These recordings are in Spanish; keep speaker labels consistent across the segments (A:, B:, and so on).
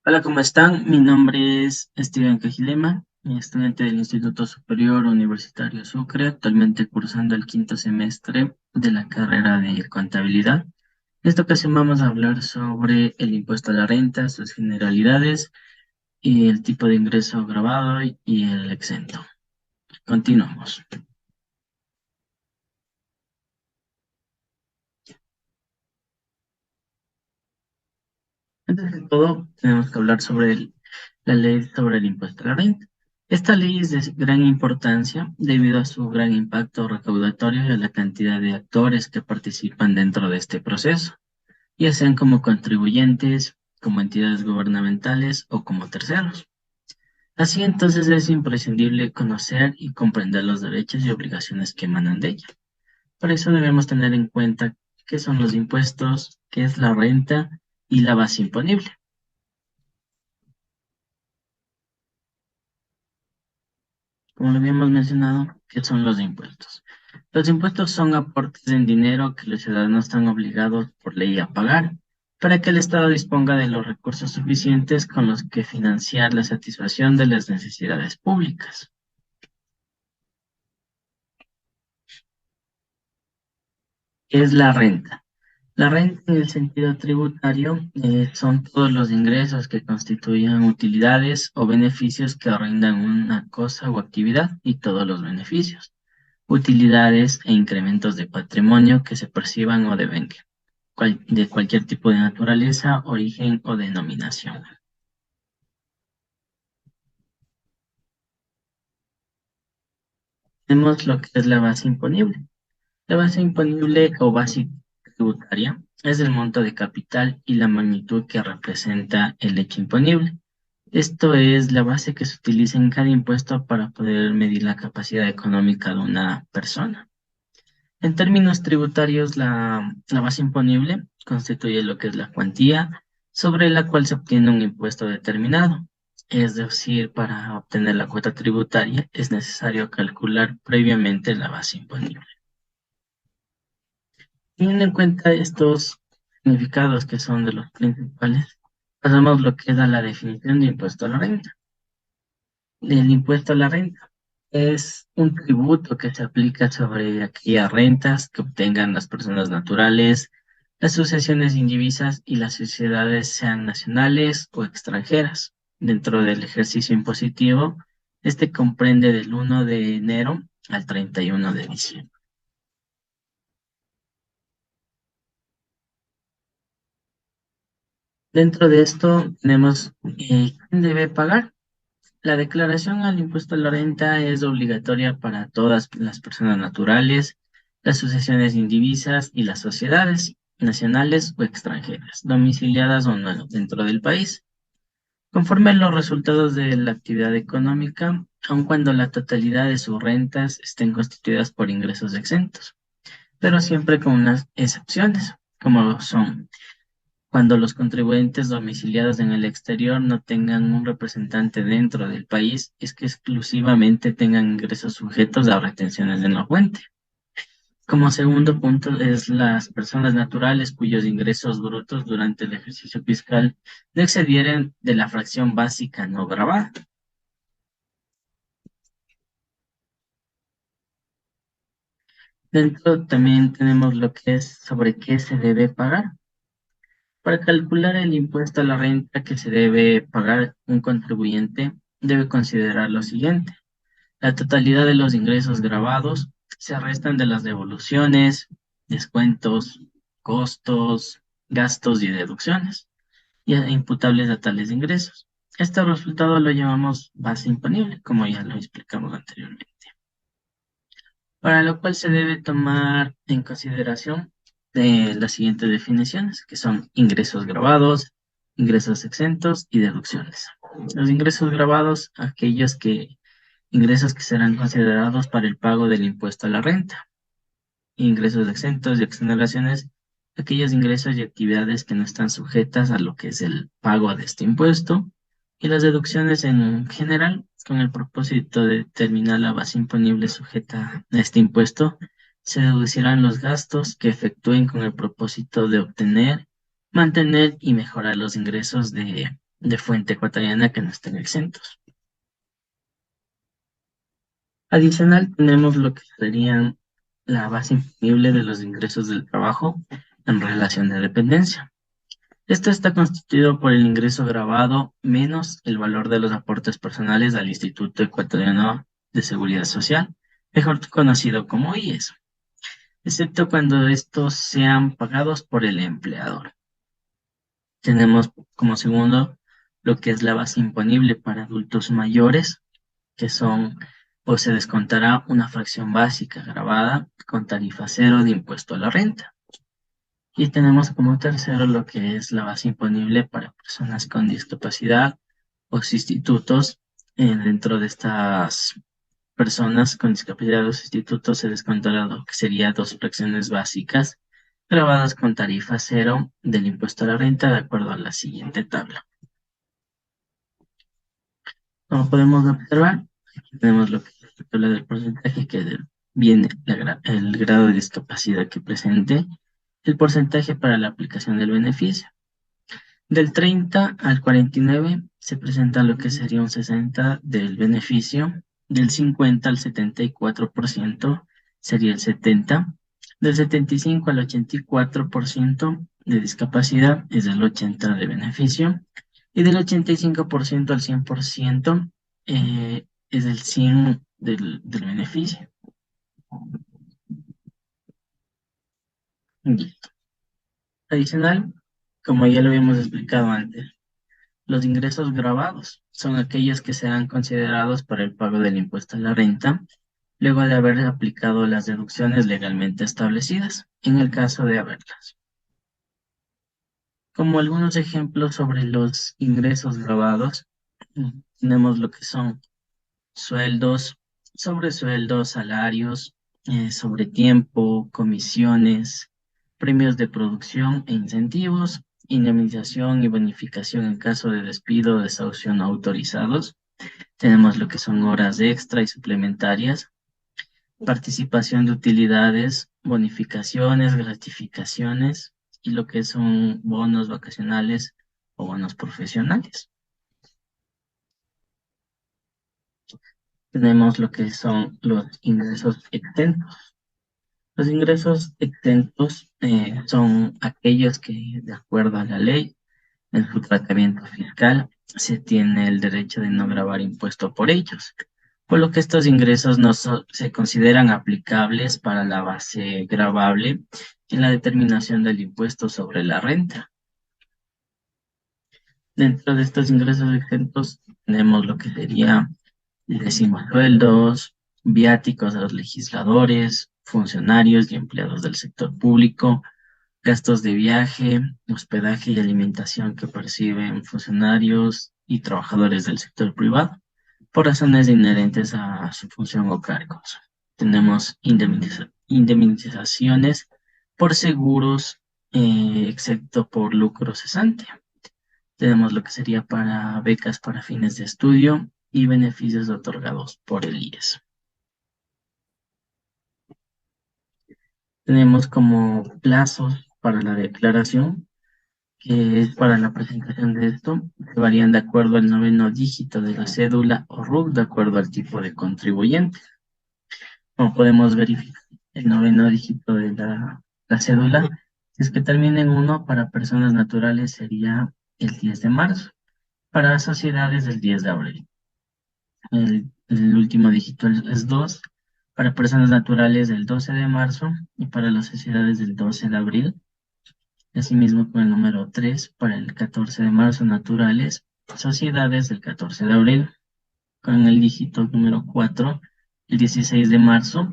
A: Hola, ¿cómo están? Mi nombre es Steven Cajilema, estudiante del Instituto Superior Universitario Sucre, actualmente cursando el quinto semestre de la carrera de contabilidad. En esta ocasión vamos a hablar sobre el impuesto a la renta, sus generalidades y el tipo de ingreso grabado y el exento. Continuamos. Antes de todo, tenemos que hablar sobre la ley sobre el impuesto a la renta. Esta ley es de gran importancia debido a su gran impacto recaudatorio y a la cantidad de actores que participan dentro de este proceso, ya sean como contribuyentes, como entidades gubernamentales o como terceros. Así entonces es imprescindible conocer y comprender los derechos y obligaciones que emanan de ella. Por eso debemos tener en cuenta qué son los impuestos, qué es la renta y la base imponible. Como lo habíamos mencionado, ¿qué son los impuestos? Los impuestos son aportes en dinero que los ciudadanos están obligados por ley a pagar para que el Estado disponga de los recursos suficientes con los que financiar la satisfacción de las necesidades públicas. ¿Qué es la renta? La renta en el sentido tributario son todos los ingresos que constituyen utilidades o beneficios que rindan una cosa o actividad y todos los beneficios, utilidades e incrementos de patrimonio que se perciban o devengan, de cualquier tipo de naturaleza, origen o denominación. Tenemos lo que es la base imponible. La base imponible o base tributaria es el monto de capital y la magnitud que representa el hecho imponible. Esto es la base que se utiliza en cada impuesto para poder medir la capacidad económica de una persona. En términos tributarios, la base imponible constituye lo que es la cuantía sobre la cual se obtiene un impuesto determinado. Es decir, para obtener la cuota tributaria es necesario calcular previamente la base imponible. Teniendo en cuenta estos significados que son de los principales, pasamos lo que es a la definición de impuesto a la renta. El impuesto a la renta es un tributo que se aplica sobre aquellas rentas que obtengan las personas naturales, las sucesiones indivisas y las sociedades, sean nacionales o extranjeras. Dentro del ejercicio impositivo, este comprende del 1 de enero al 31 de diciembre. Dentro de esto tenemos quién debe pagar. La declaración al impuesto a la renta es obligatoria para todas las personas naturales, las sucesiones indivisas y las sociedades nacionales o extranjeras, domiciliadas o no dentro del país, conforme a los resultados de la actividad económica, aun cuando la totalidad de sus rentas estén constituidas por ingresos exentos, pero siempre con unas excepciones, como son cuando los contribuyentes domiciliados en el exterior no tengan un representante dentro del país, es que exclusivamente tengan ingresos sujetos a retenciones de la fuente. Como segundo punto es las personas naturales cuyos ingresos brutos durante el ejercicio fiscal no excedieren de la fracción básica no gravada. Dentro también tenemos lo que es sobre qué se debe pagar. Para calcular el impuesto a la renta que se debe pagar un contribuyente, debe considerar lo siguiente. La totalidad de los ingresos grabados se restan de las devoluciones, descuentos, costos, gastos y deducciones ya imputables a tales ingresos. Este resultado lo llamamos base imponible, como ya lo explicamos anteriormente, para lo cual se debe tomar en consideración las siguientes definiciones, que son ingresos grabados, ingresos exentos y deducciones. Los ingresos grabados, ingresos que serán considerados para el pago del impuesto a la renta. Ingresos exentos y exoneraciones, aquellos ingresos y actividades que no están sujetas a lo que es el pago de este impuesto. Y las deducciones en general, con el propósito de determinar la base imponible sujeta a este impuesto, se deducirán los gastos que efectúen con el propósito de obtener, mantener y mejorar los ingresos de fuente ecuatoriana que no estén exentos. Adicional, tenemos lo que serían la base imponible de los ingresos del trabajo en relación de dependencia. Esto está constituido por el ingreso grabado menos el valor de los aportes personales al Instituto Ecuatoriano de Seguridad Social, mejor conocido como IES, excepto cuando estos sean pagados por el empleador. Tenemos como segundo lo que es la base imponible para adultos mayores, que son o se descontará una fracción básica grabada con tarifa cero de impuesto a la renta. Y tenemos como tercero lo que es la base imponible para personas con discapacidad o sustitutos. Dentro de estas personas con discapacidad o sustitutos se descontará lo que sería dos fracciones básicas grabadas con tarifa cero del impuesto a la renta de acuerdo a la siguiente tabla. Como podemos observar, aquí tenemos lo que es la tabla del porcentaje que viene el grado de discapacidad que presente, el porcentaje para la aplicación del beneficio. Del 30 al 49 se presenta lo que sería un 60 del beneficio, del 50 al 74% sería el 70, del 75 al 84% de discapacidad es el 80 de beneficio, y del 85% al 100% es el 100 del beneficio. Listo. Adicional, como ya lo habíamos explicado antes, los ingresos grabados son aquellos que serán considerados para el pago del impuesto a la renta luego de haber aplicado las deducciones legalmente establecidas, en el caso de haberlas. Como algunos ejemplos sobre los ingresos grabados, tenemos lo que son sueldos, sobresueldos, salarios, sobre tiempo, comisiones, premios de producción e incentivos, indemnización y bonificación en caso de despido o desahucio no autorizados. Tenemos lo que son horas extra y suplementarias, participación de utilidades, bonificaciones, gratificaciones y lo que son bonos vacacionales o bonos profesionales. Tenemos lo que son los ingresos exentos. Los ingresos exentos son aquellos que, de acuerdo a la ley, en su tratamiento fiscal, se tiene el derecho de no gravar impuesto por ellos, por lo que estos ingresos no se consideran aplicables para la base gravable en la determinación del impuesto sobre la renta. Dentro de estos ingresos exentos tenemos lo que sería decimos sueldos, viáticos a los legisladores, funcionarios y empleados del sector público, gastos de viaje, hospedaje y alimentación que perciben funcionarios y trabajadores del sector privado por razones inherentes a su función o cargos. Tenemos indemnizaciones por seguros, excepto por lucro cesante. Tenemos lo que sería para becas para fines de estudio y beneficios otorgados por el IES. Tenemos como plazos para la declaración, que es para la presentación de esto, que varían de acuerdo al noveno dígito de la cédula o RUC, de acuerdo al tipo de contribuyente. Como podemos verificar, el noveno dígito de la cédula, si es que termina en 1, para personas naturales sería el 10 de marzo, para sociedades el 10 de abril. El último dígito es 2, para personas naturales el 12 de marzo y para las sociedades el 12 de abril. Asimismo con el número 3 para el 14 de marzo naturales, sociedades el 14 de abril, con el dígito número 4 el 16 de marzo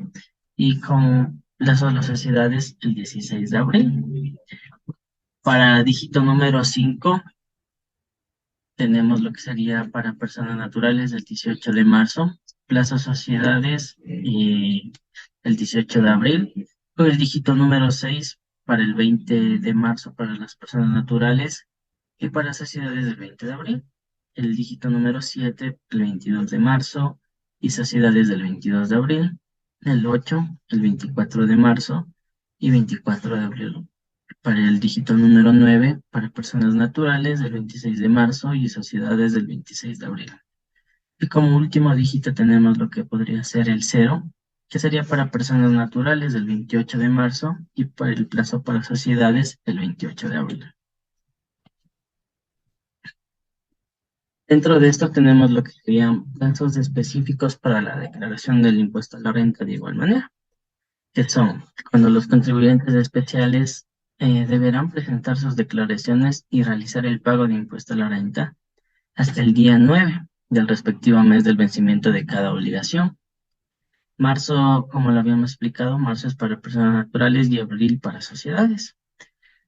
A: y con las otras sociedades el 16 de abril. Para dígito número 5 tenemos lo que sería para personas naturales el 18 de marzo, plazas sociedades y el 18 de abril, con el dígito número 6 para el 20 de marzo para las personas naturales y para sociedades el 20 de abril, el dígito número 7 el 22 de marzo y sociedades del 22 de abril, el 8 el 24 de marzo y 24 de abril para el dígito número 9 para personas naturales del 26 de marzo y sociedades del 26 de abril. Y como último dígito tenemos lo que podría ser el 0, que sería para personas naturales del 28 de marzo y para el plazo para sociedades el 28 de abril. Dentro de esto tenemos lo que serían plazos específicos para la declaración del impuesto a la renta de igual manera, que son cuando los contribuyentes especiales deberán presentar sus declaraciones y realizar el pago de impuesto a la renta hasta el día 9 del respectivo mes del vencimiento de cada obligación. Marzo, como lo habíamos explicado, marzo es para personas naturales y abril para sociedades.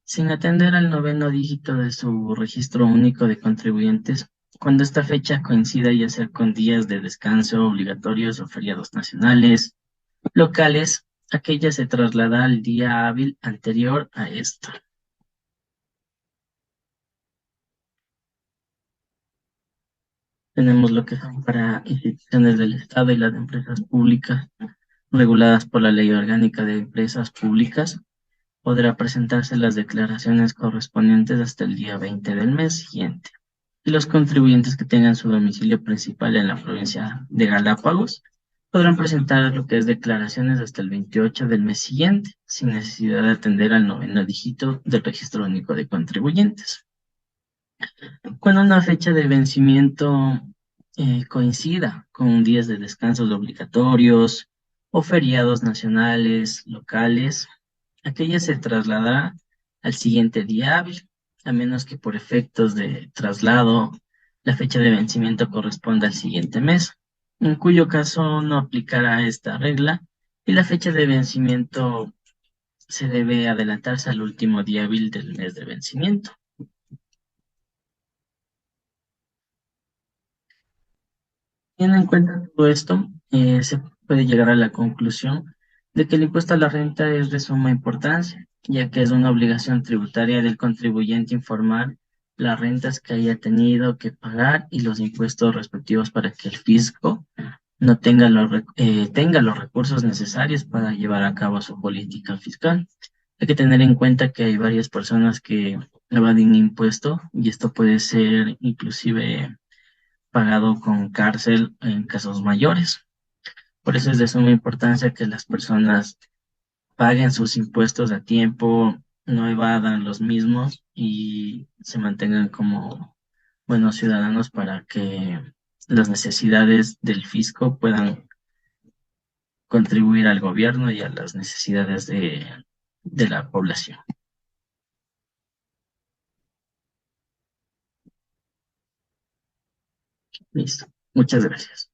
A: Sin atender al noveno dígito de su registro único de contribuyentes, cuando esta fecha coincida ya sea con días de descanso obligatorios o feriados nacionales, locales, aquella se traslada al día hábil anterior a esto. Tenemos lo que son para instituciones del Estado y las empresas públicas reguladas por la Ley Orgánica de Empresas Públicas. Podrá presentarse las declaraciones correspondientes hasta el día 20 del mes siguiente. Y los contribuyentes que tengan su domicilio principal en la provincia de Galápagos podrán presentar lo que es declaraciones hasta el 28 del mes siguiente, sin necesidad de atender al noveno dígito del registro único de contribuyentes. Cuando una fecha de vencimiento coincida con días de descansos obligatorios o feriados nacionales, locales, aquella se trasladará al siguiente día hábil, a menos que por efectos de traslado la fecha de vencimiento corresponda al siguiente mes, en cuyo caso no aplicará esta regla y la fecha de vencimiento se debe adelantarse al último día hábil del mes de vencimiento. Teniendo en cuenta todo esto, se puede llegar a la conclusión de que el impuesto a la renta es de suma importancia, ya que es una obligación tributaria del contribuyente informar las rentas que haya tenido que pagar y los impuestos respectivos para que el fisco no tenga tenga los recursos necesarios para llevar a cabo su política fiscal. Hay que tener en cuenta que hay varias personas que evaden impuesto y esto puede ser inclusive pagado con cárcel en casos mayores. Por eso es de suma importancia que las personas paguen sus impuestos a tiempo, no evadan los mismos y se mantengan como buenos ciudadanos para que las necesidades del fisco puedan contribuir al gobierno y a las necesidades de la población. Listo. Muchas gracias.